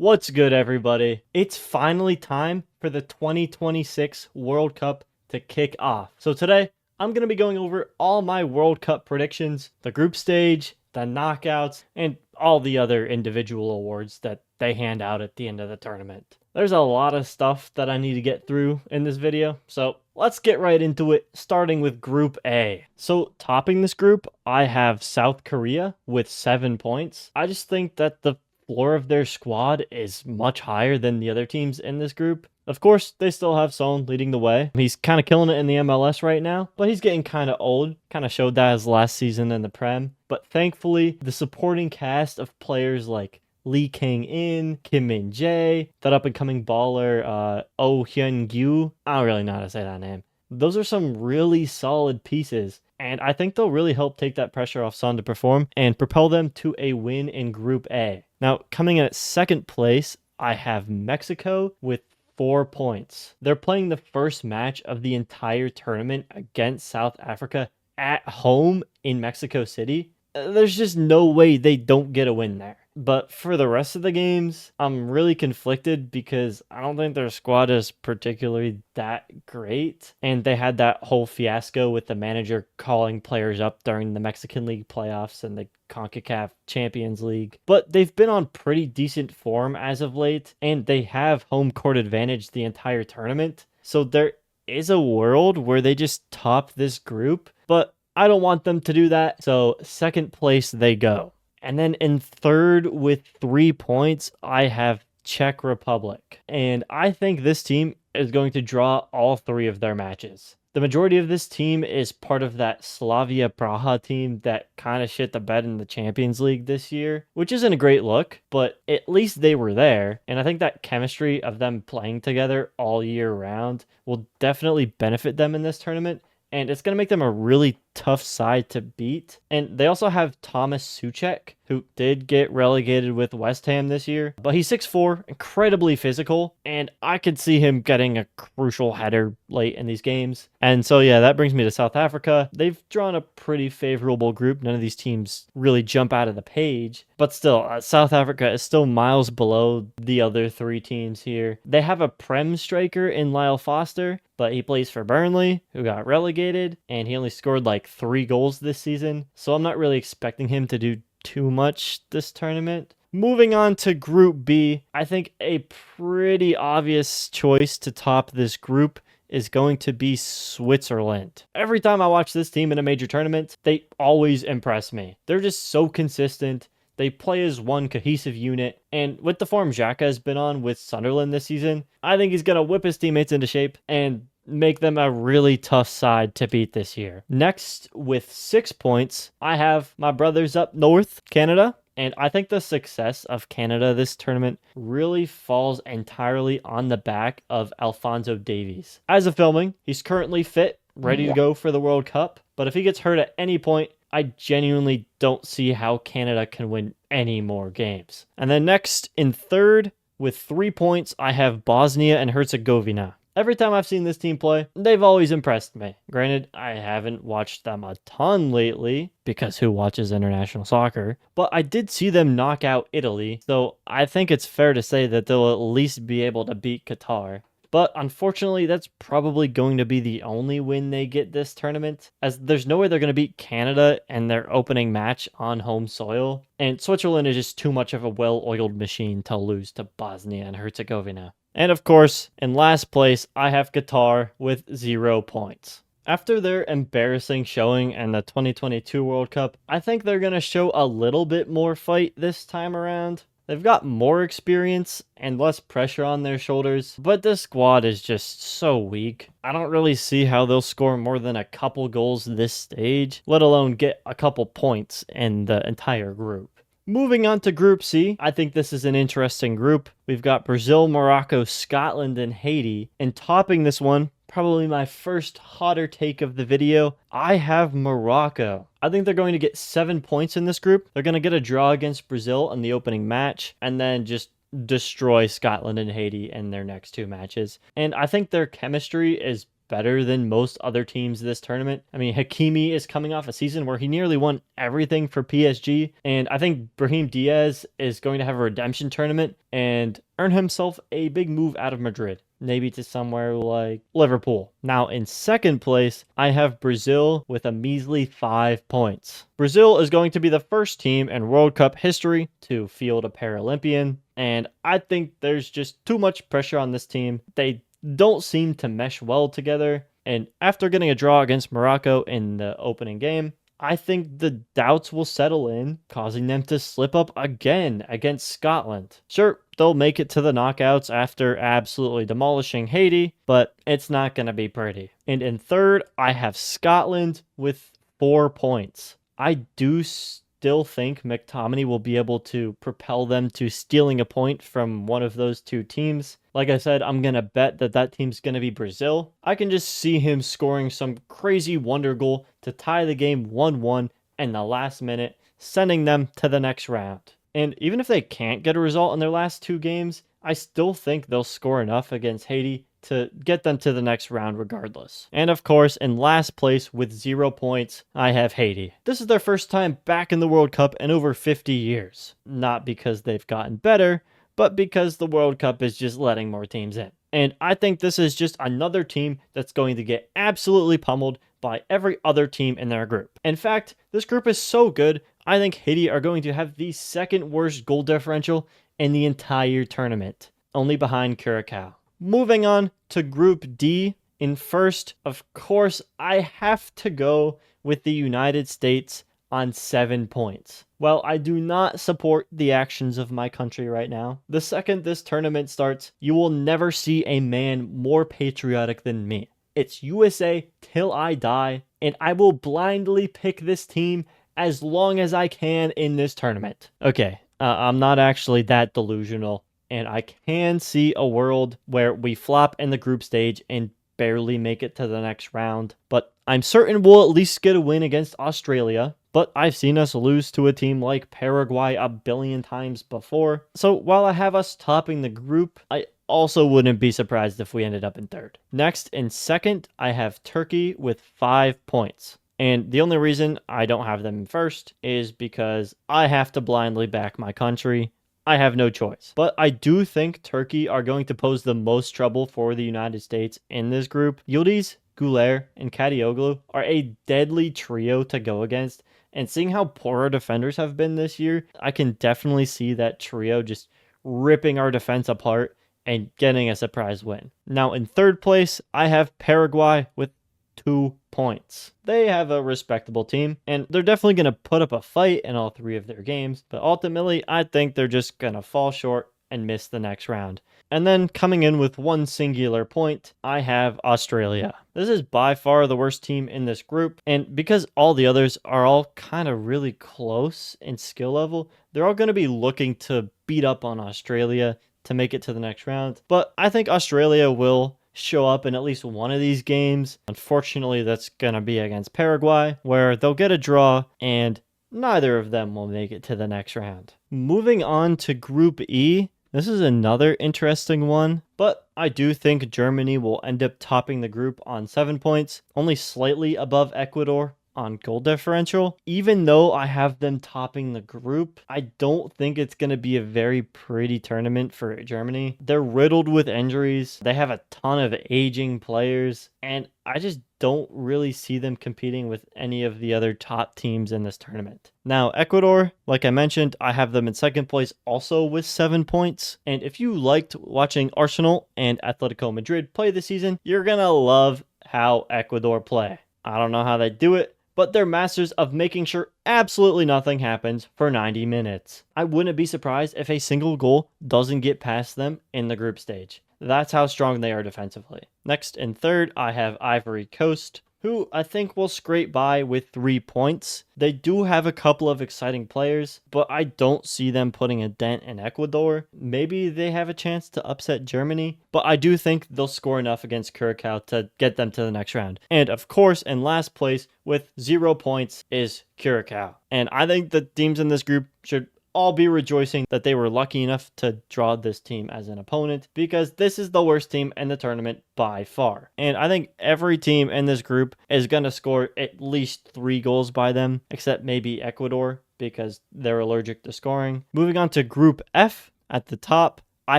What's good, everybody? It's finally time for the 2026 World Cup to kick off. So today, I'm going to be going over all my World Cup predictions, the group stage, the knockouts, and all the other individual awards that they hand out at the end of the tournament. There's a lot of stuff that I need to get through in this video, so let's get right into it, starting with Group A. So topping this group, I have South Korea with 7 points. I just think that the floor of their squad is much higher than the other teams in this group. Of course, they still have Son leading the way. He's kind of killing it in the MLS right now, but he's getting kind of old. Kind of showed that his last season in the Prem. But thankfully, the supporting cast of players like Lee Kang-in, Kim Min-jae, that up-and-coming baller, Oh Hyun-gyu. I don't really know how to say that name. Those are some really solid pieces, and I think they'll really help take that pressure off Son to perform and propel them to a win in Group A. Now, coming in at second place, I have Mexico with 4 points. They're playing the first match of the entire tournament against South Africa at home in Mexico City. There's just no way they don't get a win there. But for the rest of the games, I'm really conflicted because I don't think their squad is particularly that great. And they had that whole fiasco with the manager calling players up during the Mexican League playoffs and the CONCACAF Champions League. But they've been on pretty decent form as of late, and they have home court advantage the entire tournament. So there is a world where they just top this group, but I don't want them to do that. So second place they go. And then in third with 3 points, I have Czech Republic. And I think this team is going to draw all 3 of their matches. The majority of this team is part of that Slavia Praha team that kind of shit the bed in the Champions League this year, which isn't a great look, but at least they were there. And I think that chemistry of them playing together all year round will definitely benefit them in this tournament. And it's going to make them a really tough side to beat. And they also have Thomas Souček, who did get relegated with West Ham this year. But he's 6'4", incredibly physical, and I could see him getting a crucial header late in these games. And so, yeah, that brings me to South Africa. They've drawn a pretty favorable group. None of these teams really jump out of the page. But still, South Africa is still miles below the other 3 teams here. They have a Prem striker in Lyle Foster, but he plays for Burnley, who got relegated, and he only scored like 3 goals this season. So I'm not really expecting him to do too much this tournament. Moving on to Group B, I think a pretty obvious choice to top this group is going to be Switzerland. Every time I watch this team in a major tournament, they always impress me. They're just so consistent. They play as one cohesive unit, and with the form Xhaka has been on with Sunderland this season, I think he's going to whip his teammates into shape and make them a really tough side to beat this year. Next, with 6 points, I have my brothers up north, Canada. And I think the success of Canada this tournament really falls entirely on the back of Alphonso Davies. As of filming, he's currently fit, ready to go for the World Cup. But if he gets hurt at any point, I genuinely don't see how Canada can win any more games. And then next, in third, with 3 points, I have Bosnia and Herzegovina. Every time I've seen this team play, they've always impressed me. Granted, I haven't watched them a ton lately, because who watches international soccer? But I did see them knock out Italy, so I think it's fair to say that they'll at least be able to beat Qatar. But unfortunately, that's probably going to be the only win they get this tournament, as there's no way they're going to beat Canada in their opening match on home soil. And Switzerland is just too much of a well-oiled machine to lose to Bosnia and Herzegovina. And of course, in last place, I have Qatar with 0 points. After their embarrassing showing in the 2022 World Cup, I think they're going to show a little bit more fight this time around. They've got more experience and less pressure on their shoulders, but this squad is just so weak. I don't really see how they'll score more than a couple goals this stage, let alone get a couple points in the entire group. Moving on to Group C, I think this is an interesting group. We've got Brazil, Morocco, Scotland, and Haiti. And topping this one, probably my first hotter take of the video, I have Morocco. I think they're going to get 7 points in this group. They're going to get a draw against Brazil in the opening match, and then just destroy Scotland and Haiti in their next 2 matches. And I think their chemistry is better than most other teams this tournament. I mean, Hakimi is coming off a season where he nearly won everything for PSG, and I think Brahim Diaz is going to have a redemption tournament and earn himself a big move out of Madrid, maybe to somewhere like Liverpool. Now, in second place, I have Brazil with a measly 5 points. Brazil is going to be the first team in World Cup history to field a Paralympian, and I think there's just too much pressure on this team. They don't seem to mesh well together, and after getting a draw against Morocco in the opening game, I think the doubts will settle in, causing them to slip up again against Scotland. Sure, they'll make it to the knockouts after absolutely demolishing Haiti, but it's not going to be pretty. And in third, I have Scotland with 4 points. I do still think McTominay will be able to propel them to stealing a point from one of those two teams. Like I said, I'm going to bet that team's going to be Brazil. I can just see him scoring some crazy wonder goal to tie the game 1-1 in the last minute, sending them to the next round. And even if they can't get a result in their last 2 games, I still think they'll score enough against Haiti to get them to the next round regardless. And of course, in last place with 0 points, I have Haiti. This is their first time back in the World Cup in over 50 years. Not because they've gotten better, but because the World Cup is just letting more teams in. And I think this is just another team that's going to get absolutely pummeled by every other team in their group. In fact, this group is so good, I think Haiti are going to have the second worst goal differential in the entire tournament, only behind Curacao. Moving on to Group D, in first, of course, I have to go with the United States on 7 points. While I do not support the actions of my country right now, the second this tournament starts, you will never see a man more patriotic than me. It's USA till I die, and I will blindly pick this team as long as I can in this tournament. Okay, I'm not actually that delusional, and I can see a world where we flop in the group stage and barely make it to the next round, but I'm certain we'll at least get a win against Australia. But I've seen us lose to a team like Paraguay a billion times before. So while I have us topping the group, I also wouldn't be surprised if we ended up in third. Next, in second, I have Turkey with 5 points. And the only reason I don't have them in first is because I have to blindly back my country. I have no choice. But I do think Turkey are going to pose the most trouble for the United States in this group. Yildiz, Güler, and Kadioglu are a deadly trio to go against. And seeing how poor our defenders have been this year, I can definitely see that trio just ripping our defense apart and getting a surprise win. Now, in third place, I have Paraguay with 2 points. They have a respectable team, and they're definitely going to put up a fight in all 3 of their games, but ultimately, I think they're just going to fall short and miss the next round. And then coming in with 1 singular point, I have Australia. This is by far the worst team in this group, and because all the others are all kind of really close in skill level, they're all going to be looking to beat up on Australia to make it to the next round. But I think Australia will show up in at least one of these games. Unfortunately, that's going to be against Paraguay, where they'll get a draw, and neither of them will make it to the next round. Moving on to Group E, this is another interesting one, but I do think Germany will end up topping the group on 7 points, only slightly above Ecuador on goal differential. Even though I have them topping the group, I don't think it's going to be a very pretty tournament for Germany. They're riddled with injuries. They have a ton of aging players, and I just don't really see them competing with any of the other top teams in this tournament. Now, Ecuador, like I mentioned, I have them in second place also with 7 points. And if you liked watching Arsenal and Atletico Madrid play this season, you're going to love how Ecuador play. I don't know how they do it, but they're masters of making sure absolutely nothing happens for 90 minutes. I wouldn't be surprised if a single goal doesn't get past them in the group stage. That's how strong they are defensively. Next in third, I have Ivory Coast, who I think will scrape by with 3 points. They do have a couple of exciting players, but I don't see them putting a dent in Ecuador. Maybe they have a chance to upset Germany, but I do think they'll score enough against Curacao to get them to the next round. And of course, in last place with 0 points is Curacao. And I think the teams in this group should all be rejoicing that they were lucky enough to draw this team as an opponent, because this is the worst team in the tournament by far. And I think every team in this group is going to score at least 3 goals by them, except maybe Ecuador, because they're allergic to scoring. Moving on to Group F, at the top, I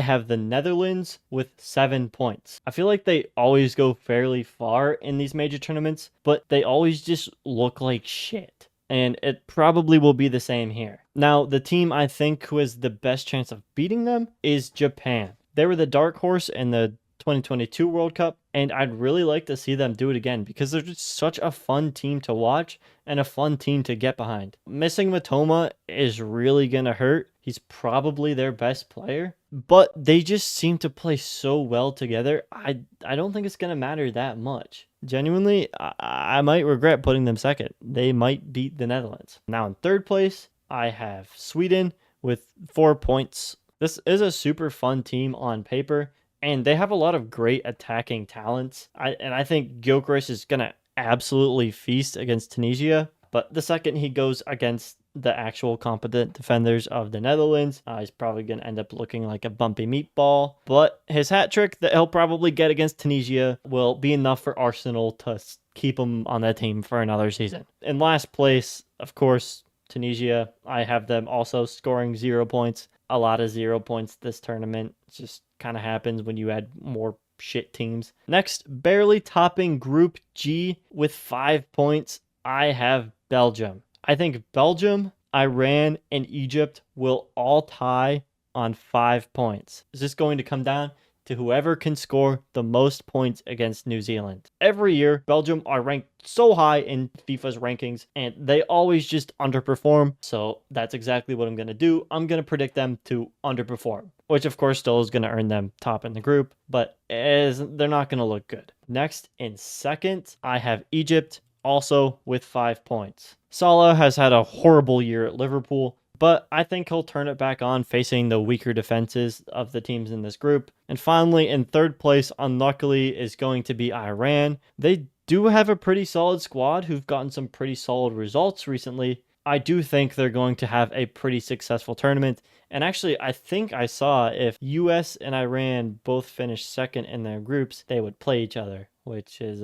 have the Netherlands with 7 points. I feel like they always go fairly far in these major tournaments, but they always just look like shit. And it probably will be the same here. Now, the team I think who has the best chance of beating them is Japan. They were the dark horse in the 2022 World Cup, and I'd really like to see them do it again because they're just such a fun team to watch and a fun team to get behind. Missing Matoma is really going to hurt. He's probably their best player, but they just seem to play so well together. I don't think it's going to matter that much. Genuinely, I might regret putting them second. They might beat the Netherlands. Now in third place, I have Sweden with 4 points. This is a super fun team on paper, and they have a lot of great attacking talents. I think Gyökeres is going to absolutely feast against Tunisia. But the second he goes against the actual competent defenders of the Netherlands, he's probably going to end up looking like a bumpy meatball. But his hat trick that he'll probably get against Tunisia will be enough for Arsenal to keep him on that team for another season. In last place, of course, Tunisia. I have them also scoring 0 points. A lot of 0 points this tournament. It just kind of happens when you add more shit teams. Next, barely topping Group G with 5 points, I have Belgium. I think Belgium, Iran, and Egypt will all tie on 5 points. Is this going to come down to whoever can score the most points against New Zealand? Every year, Belgium are ranked so high in FIFA's rankings, and they always just underperform. So that's exactly what I'm going to do. I'm going to predict them to underperform, which of course still is going to earn them top in the group, but they're not going to look good. Next, in second, I have Egypt, also with 5 points. Salah has had a horrible year at Liverpool, but I think he'll turn it back on facing the weaker defenses of the teams in this group. And finally, in third place, unluckily, is going to be Iran. They do have a pretty solid squad who've gotten some pretty solid results recently. I do think they're going to have a pretty successful tournament. And actually, I think I saw if US and Iran both finished second in their groups, they would play each other, which is,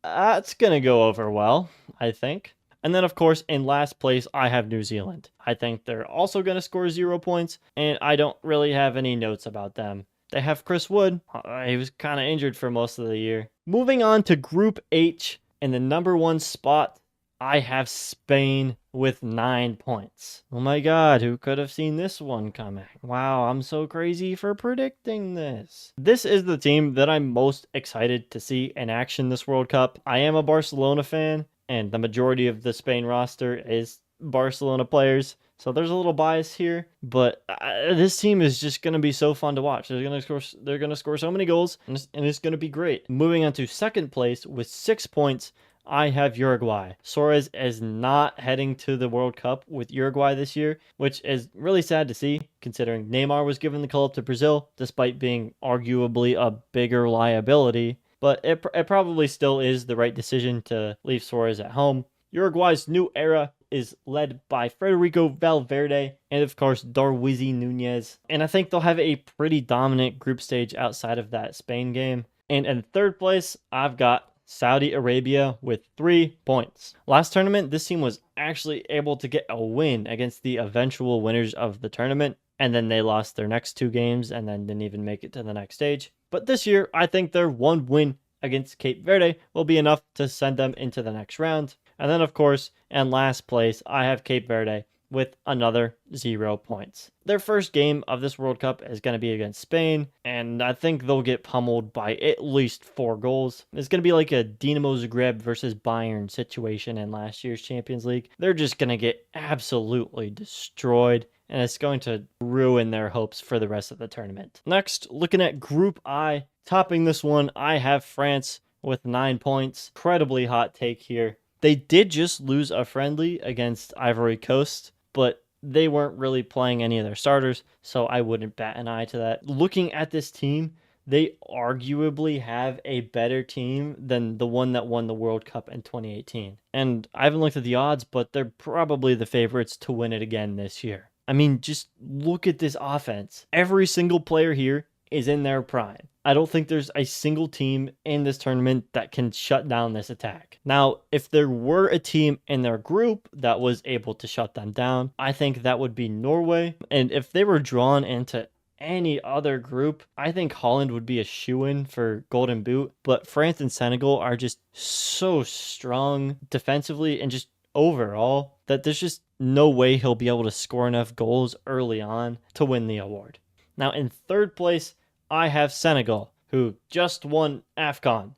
it's going to go over well, I think. And then, of course, in last place, I have New Zealand. I think they're also going to score 0 points, and I don't really have any notes about them. They have Chris Wood. He was kind of injured for most of the year. Moving on to Group H, in the number 1 spot, I have Spain with 9 points. Oh my god, who could have seen this one coming? Wow, I'm so crazy for predicting this. This is the team that I'm most excited to see in action this World Cup. I am a Barcelona fan, and the majority of the Spain roster is Barcelona players. So there's a little bias here, but this team is just going to be so fun to watch. They're going to score so many goals, and it's going to be great. Moving on to second place with 6 points, I have Uruguay. Suarez is not heading to the World Cup with Uruguay this year, which is really sad to see, considering Neymar was given the call up to Brazil, despite being arguably a bigger liability. But it probably still is the right decision to leave Suarez at home. Uruguay's new era is led by Federico Valverde and, of course, Darwin Núñez. And I think they'll have a pretty dominant group stage outside of that Spain game. And in third place, I've got Saudi Arabia with 3 points. Last tournament, this team was actually able to get a win against the eventual winners of the tournament, and then they lost their next 2 games and then didn't even make it to the next stage. But this year, I think their 1 win against Cape Verde will be enough to send them into the next round. And then, of course, in last place, I have Cape Verde with another 0 points. Their first game of this World Cup is going to be against Spain, and I think they'll get pummeled by at least 4 goals. It's going to be like a Dinamo Zagreb versus Bayern situation in last year's Champions League. They're just going to get absolutely destroyed, and it's going to ruin their hopes for the rest of the tournament. Next, looking at Group I, topping this one, I have France with 9 points. Incredibly hot take here. They did just lose a friendly against Ivory Coast, but they weren't really playing any of their starters, so I wouldn't bat an eye to that. Looking at this team, they arguably have a better team than the one that won the World Cup in 2018. And I haven't looked at the odds, but they're probably the favorites to win it again this year. I mean, just look at this offense. Every single player here is in their prime. I don't think there's a single team in this tournament that can shut down this attack. Now, if there were a team in their group that was able to shut them down, I think that would be Norway. And if they were drawn into any other group, I think Holland would be a shoo-in for Golden Boot. But France and Senegal are just so strong defensively and just overall that there's just no way he'll be able to score enough goals early on to win the award. Now, in third place, I have Senegal, who just won AFCON,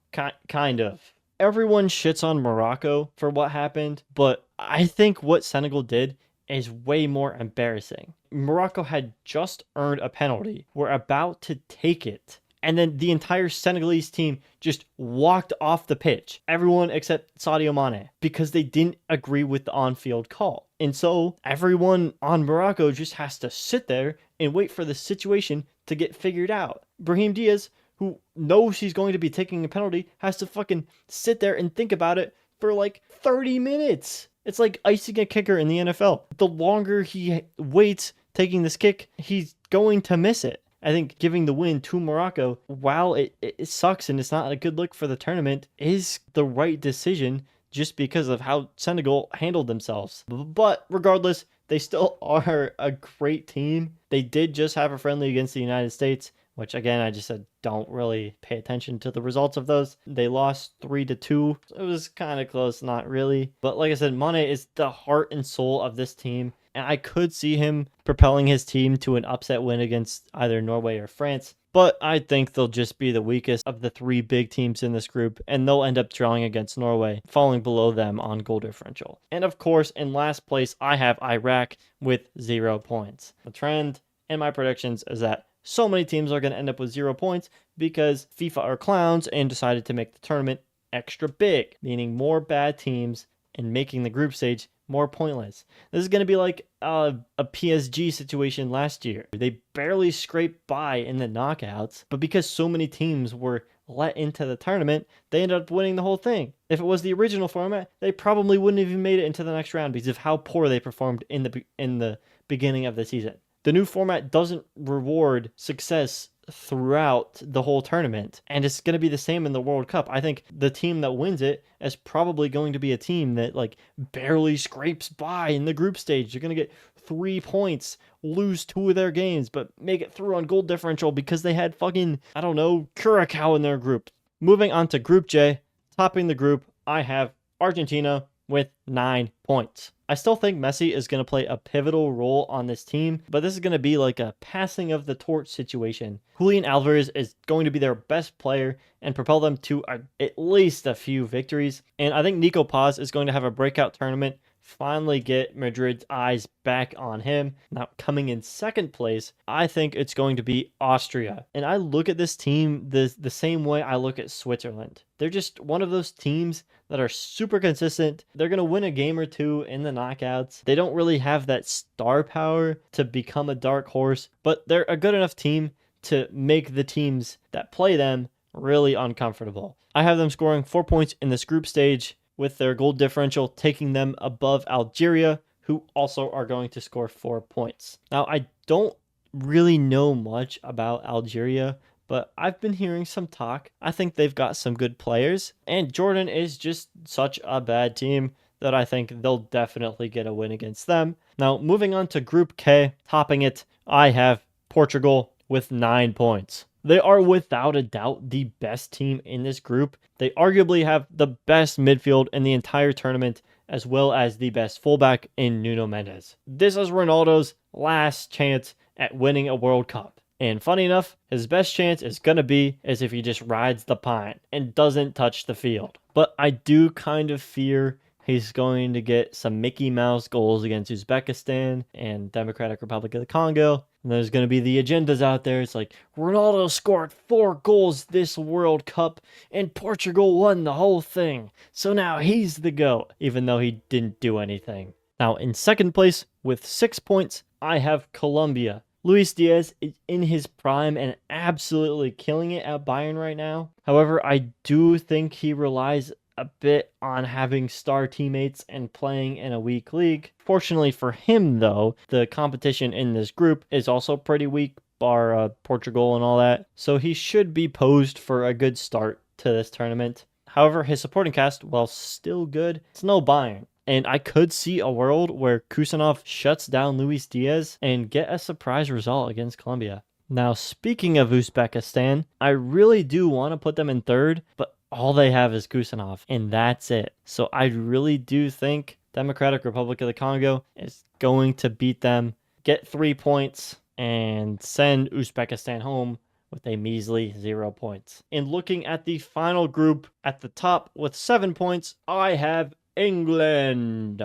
kind of. Everyone shits on Morocco for what happened, but I think what Senegal did is way more embarrassing. Morocco had just earned a penalty. We're about to take it. And then the entire Senegalese team just walked off the pitch. Everyone except Sadio Mane, because they didn't agree with the on-field call. And so everyone on Morocco just has to sit there and wait for the situation to get figured out. Brahim Diaz, who knows he's going to be taking a penalty, has to fucking sit there and think about it for like 30 minutes. It's like icing a kicker in the NFL. The longer he waits taking this kick, he's going to miss it. I think giving the win to Morocco, while it sucks and it's not a good look for the tournament, is the right decision just because of how Senegal handled themselves. But regardless, they still are a great team. They did just have a friendly against the United States, which again, I just said don't really pay attention to the results of those. They lost 3-2. It was kind of close, not really. But like I said, Mane is the heart and soul of this team. And I could see him propelling his team to an upset win against either Norway or France. But I think they'll just be the weakest of the three big teams in this group, and they'll end up drawing against Norway, falling below them on goal differential. And of course, in last place, I have Iraq with 0 points. The trend in my predictions is that so many teams are going to end up with 0 points because FIFA are clowns and decided to make the tournament extra big, meaning more bad teams and making the group stage more pointless. This is going to be like a PSG situation last year. They barely scraped by in the knockouts, but because so many teams were let into the tournament, they ended up winning the whole thing. If it was the original format, they probably wouldn't have even made it into the next round because of how poor they performed in the beginning of the season. The new format doesn't reward success throughout the whole tournament, and it's going to be the same in the World Cup. I think the team that wins it is probably going to be a team that like barely scrapes by in the group stage. You're going to get 3 points, lose 2 of their games, but make it through on goal differential because they had fucking, I don't know, Curacao in their group. Moving on to Group J, topping the group, I have Argentina with 9 points. I still think Messi is going to play a pivotal role on this team, but this is going to be like a passing of the torch situation. Julian Alvarez is going to be their best player and propel them to at least a few victories. And I think Nico Paz is going to have a breakout tournament, finally get Madrid's eyes back on him. Now, coming in second place, I think it's going to be Austria. And I look at this team the same way I look at Switzerland. They're just one of those teams that are super consistent. They're going to win a game or two in the knockouts. They don't really have that star power to become a dark horse, but they're a good enough team to make the teams that play them really uncomfortable. I have them scoring 4 points in this group stage, with their goal differential taking them above Algeria, who also are going to score 4 points. Now, I don't really know much about Algeria, but I've been hearing some talk. I think they've got some good players, and Jordan is just such a bad team that I think they'll definitely get a win against them. Now, moving on to Group K, topping it, I have Portugal with 9 points. They are without a doubt the best team in this group. They arguably have the best midfield in the entire tournament, as well as the best fullback in Nuno Mendes. This is Ronaldo's last chance at winning a World Cup. And funny enough, his best chance is going to be as if he just rides the pine and doesn't touch the field. But I do kind of fear he's going to get some Mickey Mouse goals against Uzbekistan and Democratic Republic of the Congo. And there's going to be the agendas out there. It's like, Ronaldo scored 4 goals this World Cup and Portugal won the whole thing. So now he's the GOAT, even though he didn't do anything. Now, in second place with 6 points, I have Colombia. Luis Diaz is in his prime and absolutely killing it at Bayern right now. However, I do think he relies a bit on having star teammates and playing in a weak league. Fortunately for him, though, the competition in this group is also pretty weak, bar Portugal and all that. So he should be posed for a good start to this tournament. However, his supporting cast, while still good, it's no Bayern. And I could see a world where Kusanov shuts down Luis Diaz and get a surprise result against Colombia. Now, speaking of Uzbekistan, I really do want to put them in third, but all they have is Kusanov, and that's it. So I really do think Democratic Republic of the Congo is going to beat them, get 3 points, and send Uzbekistan home with a measly 0 points. In looking at the final group at the top with 7 points, I have England.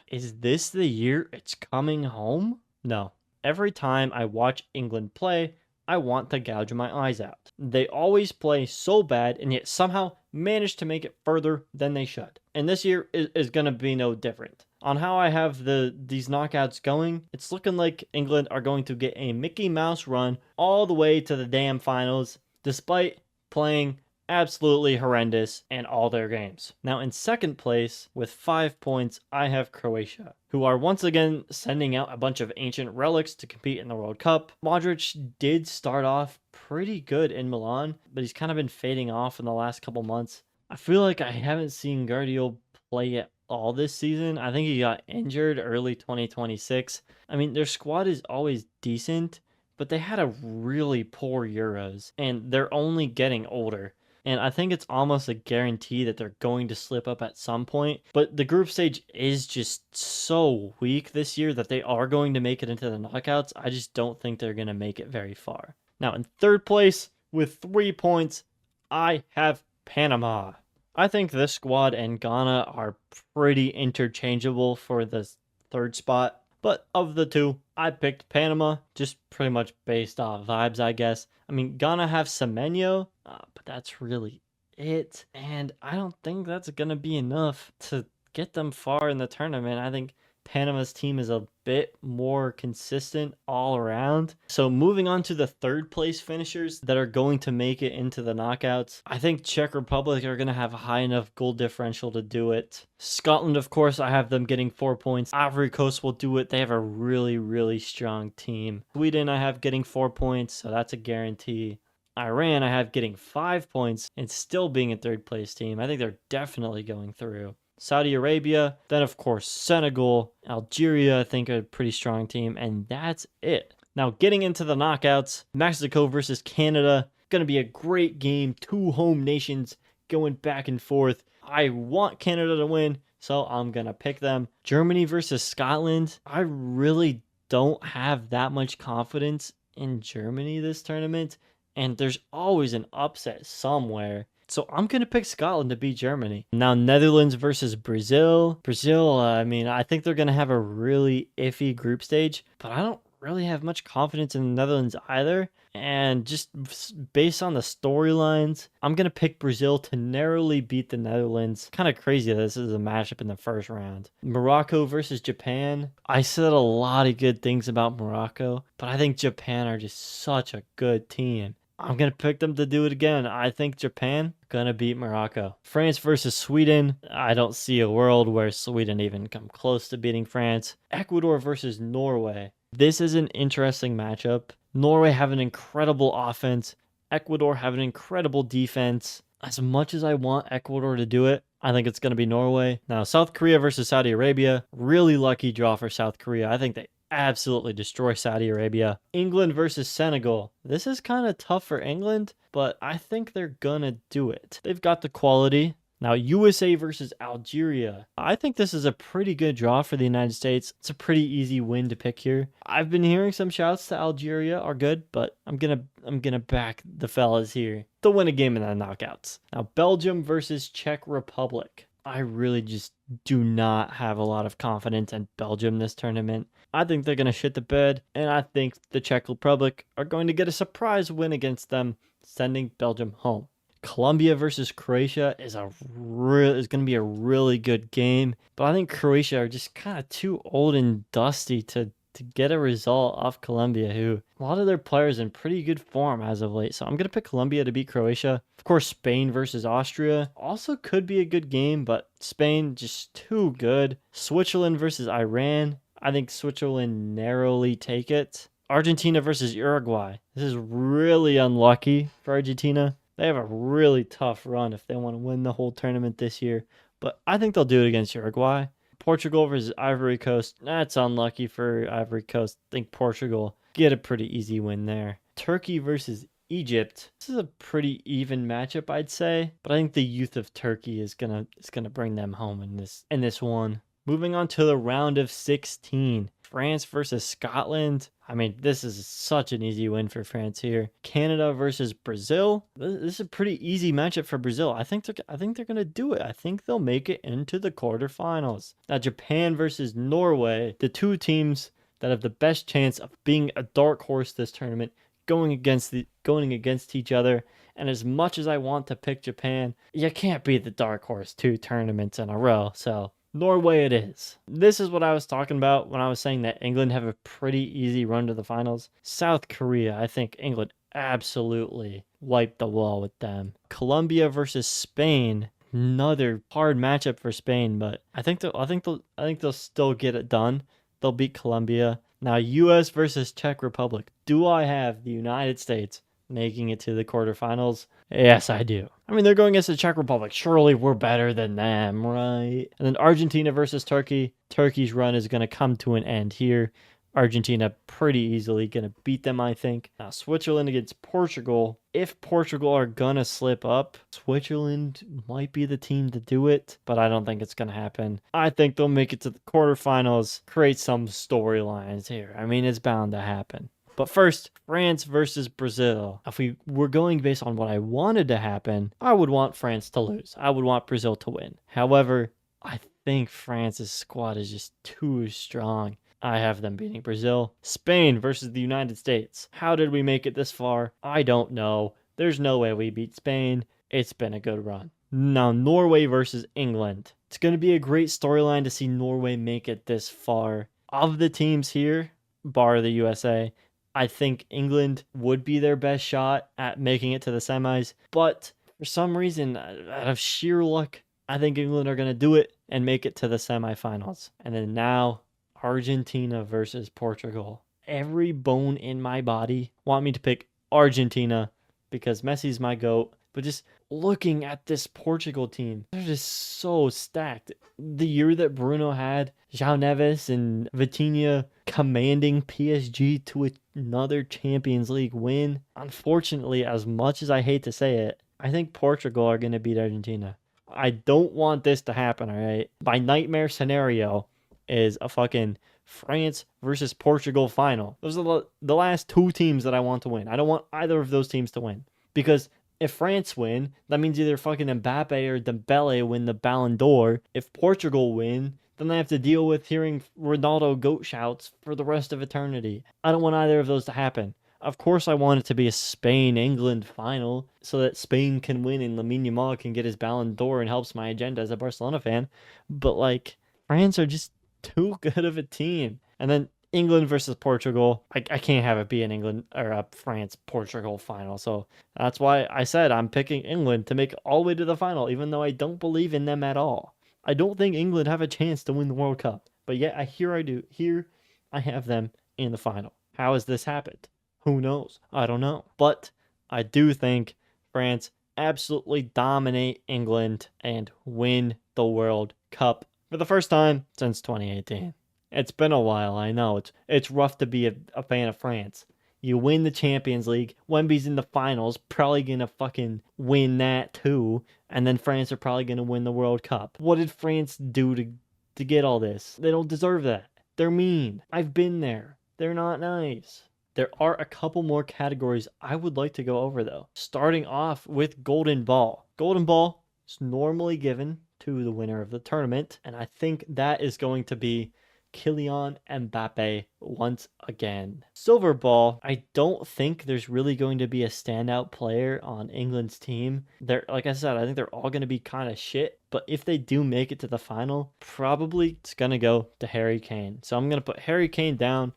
Is this the year it's coming home? No. Every time I watch England play, I want to gouge my eyes out. They always play so bad and yet somehow manage to make it further than they should. And this year is going to be no different. On how I have these knockouts going, it's looking like England are going to get a Mickey Mouse run all the way to the damn finals, despite playing absolutely horrendous in all their games. Now in second place with 5 points, I have Croatia, who are once again sending out a bunch of ancient relics to compete in the World Cup. Modric did start off pretty good in Milan, but he's kind of been fading off in the last couple months. I feel like I haven't seen Guardiola play at all this season. I think he got injured early 2026. I mean, their squad is always decent, but they had a really poor Euros, and they're only getting older. And I think it's almost a guarantee that they're going to slip up at some point. But the group stage is just so weak this year that they are going to make it into the knockouts. I just don't think they're going to make it very far. Now, in third place with 3 points, I have Panama. I think this squad and Ghana are pretty interchangeable for the third spot. But of the two, I picked Panama, just pretty much based off vibes, I guess. I mean, Ghana have Semenyo, but that's really it. And I don't think that's going to be enough to get them far in the tournament. I think Panama's team is a bit more consistent all around. So moving on to the third place finishers that are going to make it into the knockouts, I think Czech Republic are going to have a high enough goal differential to do it. Scotland, of course, I have them getting 4 points. Ivory Coast will do it. They have a really, really strong team. Sweden, I have getting 4 points, so that's a guarantee. Iran, I have getting 5 points and still being a third place team. I think they're definitely going through. Saudi Arabia, then of course Senegal, Algeria, I think are a pretty strong team, and that's it. Now getting into the knockouts, Mexico versus Canada, going to be a great game. Two home nations going back and forth. I want Canada to win, so I'm going to pick them. Germany versus Scotland, I really don't have that much confidence in Germany this tournament, and there's always an upset somewhere. So I'm going to pick Scotland to beat Germany. Now, Netherlands versus Brazil. Brazil, I mean, I think they're going to have a really iffy group stage, but I don't really have much confidence in the Netherlands either. And just based on the storylines, I'm going to pick Brazil to narrowly beat the Netherlands. Kind of crazy that this is a matchup in the first round. Morocco versus Japan. I said a lot of good things about Morocco, but I think Japan are just such a good team. I'm going to pick them to do it again. I think Japan going to beat Morocco. France versus Sweden. I don't see a world where Sweden even come close to beating France. Ecuador versus Norway. This is an interesting matchup. Norway have an incredible offense. Ecuador have an incredible defense. As much as I want Ecuador to do it, I think it's going to be Norway. Now, South Korea versus Saudi Arabia. Really lucky draw for South Korea. I think they absolutely destroy Saudi Arabia. England versus Senegal. This is kind of tough for England, but I think they're gonna do it. They've got the quality. Now, USA versus Algeria. I think this is a pretty good draw for the United States. It's a pretty easy win to pick here. I've been hearing some shouts to Algeria are good, but I'm gonna back the fellas here. They'll win a game in the knockouts. Now, Belgium versus Czech Republic. I really just do not have a lot of confidence in Belgium this tournament. I think they're going to shit the bed, and I think the Czech Republic are going to get a surprise win against them, sending Belgium home. Colombia versus Croatia is going to be a really good game, but I think Croatia are just kind of too old and dusty to to get a result off Colombia, who a lot of their players in pretty good form as of late. So I'm going to pick Colombia to beat Croatia. Of course, Spain versus Austria also could be a good game, but Spain just too good. Switzerland versus Iran. I think Switzerland narrowly take it. Argentina versus Uruguay. This is really unlucky for Argentina. They have a really tough run if they want to win the whole tournament this year, but I think they'll do it against Uruguay. Portugal versus Ivory Coast. That's unlucky for Ivory Coast. I think Portugal get a pretty easy win there. Turkey versus Egypt. This is a pretty even matchup, I'd say, but I think the youth of Turkey is gonna bring them home in this one. Moving on to the round of 16. France versus Scotland. I mean, this is such an easy win for France here. Canada versus Brazil. This is a pretty easy matchup for Brazil. I think they're gonna do it. I think they'll make it into the quarterfinals. Now, Japan versus Norway. The two teams that have the best chance of being a dark horse this tournament, going against each other. And as much as I want to pick Japan, you can't be the dark horse 2 tournaments in a row. So Norway it is. This is what I was talking about when I was saying that England have a pretty easy run to the finals. South Korea, I think England absolutely wiped the wall with them. Colombia versus Spain, another hard matchup for Spain, but I think they'll still get it done. They'll beat Colombia. Now, U.S. versus Czech Republic. Do I have the United States making it to the quarterfinals? Yes, I do. I mean, they're going against the Czech Republic. Surely we're better than them, right? And then Argentina versus Turkey. Turkey's run is going to come to an end here. Argentina pretty easily going to beat them, I think. Now, Switzerland against Portugal. If Portugal are going to slip up, Switzerland might be the team to do it, but I don't think it's going to happen. I think they'll make it to the quarterfinals, create some storylines here. I mean, it's bound to happen. But first, France versus Brazil. If we were going based on what I wanted to happen, I would want France to lose. I would want Brazil to win. However, I think France's squad is just too strong. I have them beating Brazil. Spain versus the United States. How did we make it this far? I don't know. There's no way we beat Spain. It's been a good run. Now, Norway versus England. It's going to be a great storyline to see Norway make it this far. Of the teams here, bar the USA, I think England would be their best shot at making it to the semis. But for some reason, out of sheer luck, I think England are going to do it and make it to the semifinals. And then now, Argentina versus Portugal. Every bone in my body want me to pick Argentina because Messi's my GOAT. But just looking at this Portugal team, they're just so stacked. The year that Bruno had João Neves and Vitinha commanding PSG to another Champions League win. Unfortunately, as much as I hate to say it, I think Portugal are going to beat Argentina. I don't want this to happen, all right? My nightmare scenario is a fucking France versus Portugal final. Those are the last 2 teams that I want to win. I don't want either of those teams to win. Because if France win, that means either fucking Mbappe or Dembele win the Ballon d'Or. If Portugal win, then they have to deal with hearing Ronaldo GOAT shouts for the rest of eternity. I don't want either of those to happen. Of course I want it to be a Spain-England final so that Spain can win and Lamine Yamal can get his Ballon d'Or and helps my agenda as a Barcelona fan. But, like, France are just too good of a team. And then England versus Portugal. I can't have it be an England or a France-Portugal final. So that's why I said I'm picking England to make it all the way to the final, even though I don't believe in them at all. I don't think England have a chance to win the World Cup. But yet I do. Here I have them in the final. How has this happened? Who knows? I don't know. But I do think France absolutely dominate England and win the World Cup for the first time since 2018. It's been a while, I know. It's rough to be a fan of France. You win the Champions League, Wemby's in the finals, probably gonna fucking win that too, and then France are probably gonna win the World Cup. What did France do to get all this? They don't deserve that. They're mean. I've been there. They're not nice. There are a couple more categories I would like to go over though. Starting off with Golden Ball. Golden Ball is normally given to the winner of the tournament, and I think that is going to be Kylian Mbappe once again. Silver Ball, I don't think there's really going to be a standout player on England's team. Like I said, I think they're all going to be kind of shit, but if they do make it to the final, probably it's going to go to Harry Kane. So I'm going to put Harry Kane down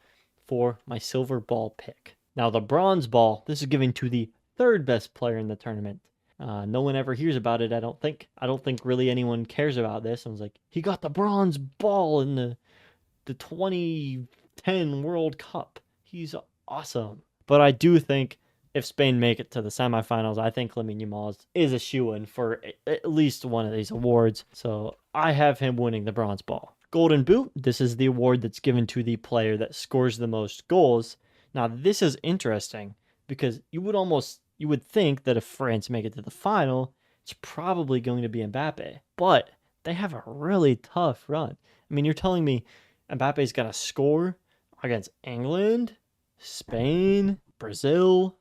for my silver ball pick. Now, the bronze ball, this is given to the third best player in the tournament. No one ever hears about it, I don't think. I don't think really anyone cares about this. I was like, he got the bronze ball in the 2010 World Cup. He's awesome. But I do think if Spain make it to the semifinals, I think Lamine Yamal is a shoo-in for at least one of these awards. So I have him winning the bronze ball. Golden Boot, this is the award that's given to the player that scores the most goals. Now, this is interesting because you would think that if France make it to the final, it's probably going to be Mbappe. But they have a really tough run. I mean, you're telling me Mbappe's got to score against England, Spain, Brazil.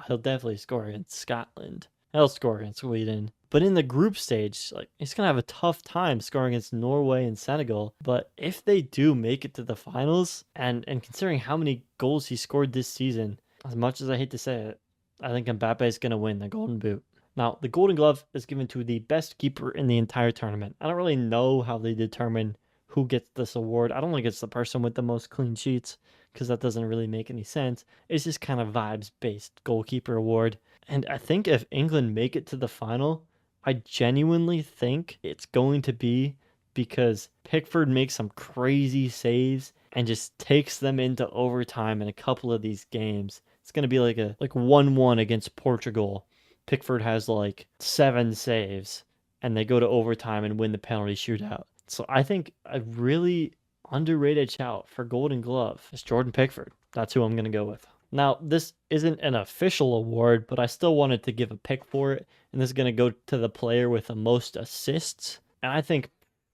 He'll definitely score against Scotland. He'll score against Sweden. But in the group stage, like, he's going to have a tough time scoring against Norway and Senegal. But if they do make it to the finals, and considering how many goals he scored this season, as much as I hate to say it, I think Mbappe is going to win the Golden Boot. Now, the Golden Glove is given to the best keeper in the entire tournament. I don't really know how they determine who gets this award. I don't think it's the person with the most clean sheets, because that doesn't really make any sense. It's just kind of vibes-based goalkeeper award. And I think if England make it to the final, I genuinely think it's going to be because Pickford makes some crazy saves and just takes them into overtime in a couple of these games. It's going to be like 1-1 against Portugal. Pickford has like 7 saves and they go to overtime and win the penalty shootout. So I think a really underrated shout for Golden Glove is Jordan Pickford. That's who I'm going to go with. Now, this isn't an official award, but I still wanted to give a pick for it. And this is going to go to the player with the most assists. And I think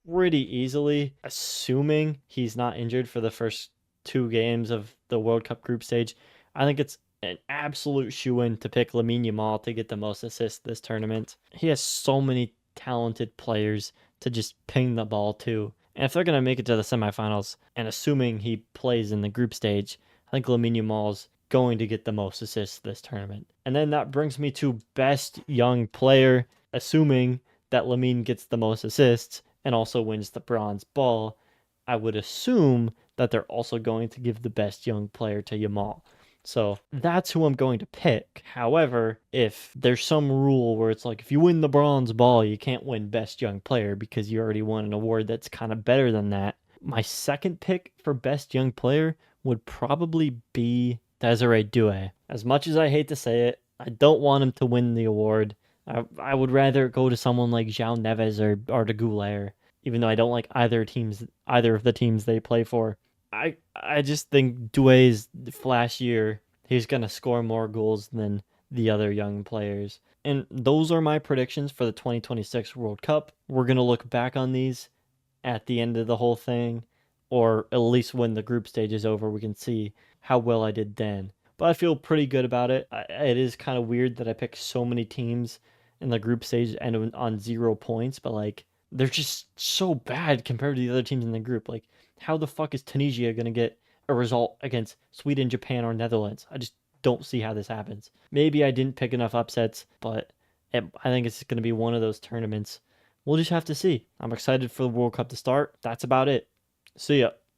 pretty easily, assuming he's not injured for the first 2 games of the World Cup group stage, I think it's an absolute shoo-in to pick Lamine Yamal to get the most assists this tournament. He has so many talented players to just ping the ball to. And if they're going to make it to the semifinals, and assuming he plays in the group stage, I think Lamine Yamal's going to get the most assists this tournament. And then that brings me to best young player, assuming that Lamine gets the most assists and also wins the bronze ball. I would assume that they're also going to give the best young player to Yamal. So that's who I'm going to pick. However, if there's some rule where it's like, if you win the bronze ball, you can't win best young player because you already won an award that's kind of better than that. My second pick for best young player would probably be Desiree Doué. As much as I hate to say it, I don't want him to win the award. I would rather go to someone like João Neves or Arda Güler, even though I don't like either of the teams they play for. I just think Doué's flashier. He's going to score more goals than the other young players. And those are my predictions for the 2026 World Cup. We're going to look back on these at the end of the whole thing, or at least when the group stage is over, we can see how well I did then. But I feel pretty good about it. It is kind of weird that I picked so many teams in the group stage and on 0 points, but like, they're just so bad compared to the other teams in the group. Like, how the fuck is Tunisia going to get a result against Sweden, Japan, or Netherlands? I just don't see how this happens. Maybe I didn't pick enough upsets, but I think it's going to be one of those tournaments. We'll just have to see. I'm excited for the World Cup to start. That's about it. See ya.